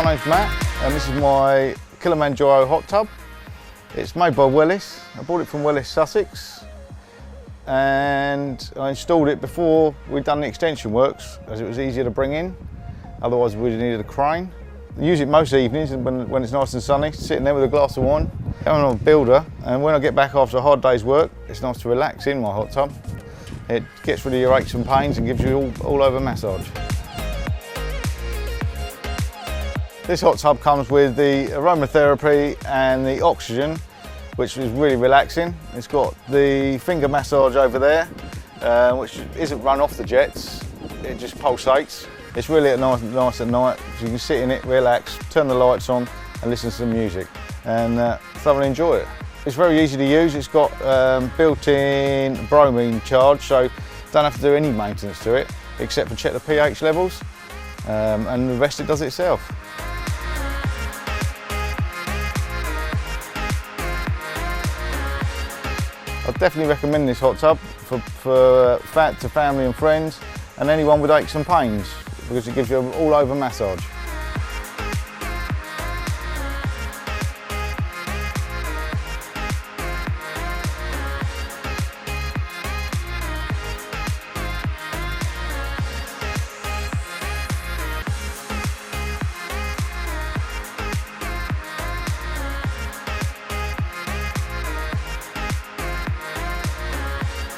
My name's Matt and this is my Kilimanjaro hot tub. It's made by Wellis. I bought it from West Sussex and I installed it before we'd done the extension works as it was easier to bring in. Otherwise we'd have needed a crane. I use it most evenings when it's nice and sunny, sitting there with a glass of wine. I'm a builder and when I get back after a hard day's work, it's nice to relax in my hot tub. It gets rid of your aches and pains and gives you all over massage. This hot tub comes with the aromatherapy and the oxygen, which is really relaxing. It's got the finger massage over there, which isn't run off the jets. It just pulsates. It's really nice at night. So you can sit in it, relax, turn the lights on and listen to some music and thoroughly enjoy it. It's very easy to use. It's got built-in bromine charge, so don't have to do any maintenance to it except for check the pH levels, and the rest it does itself. I'd definitely recommend this hot tub for family and friends and anyone with aches and pains because it gives you an all-over massage.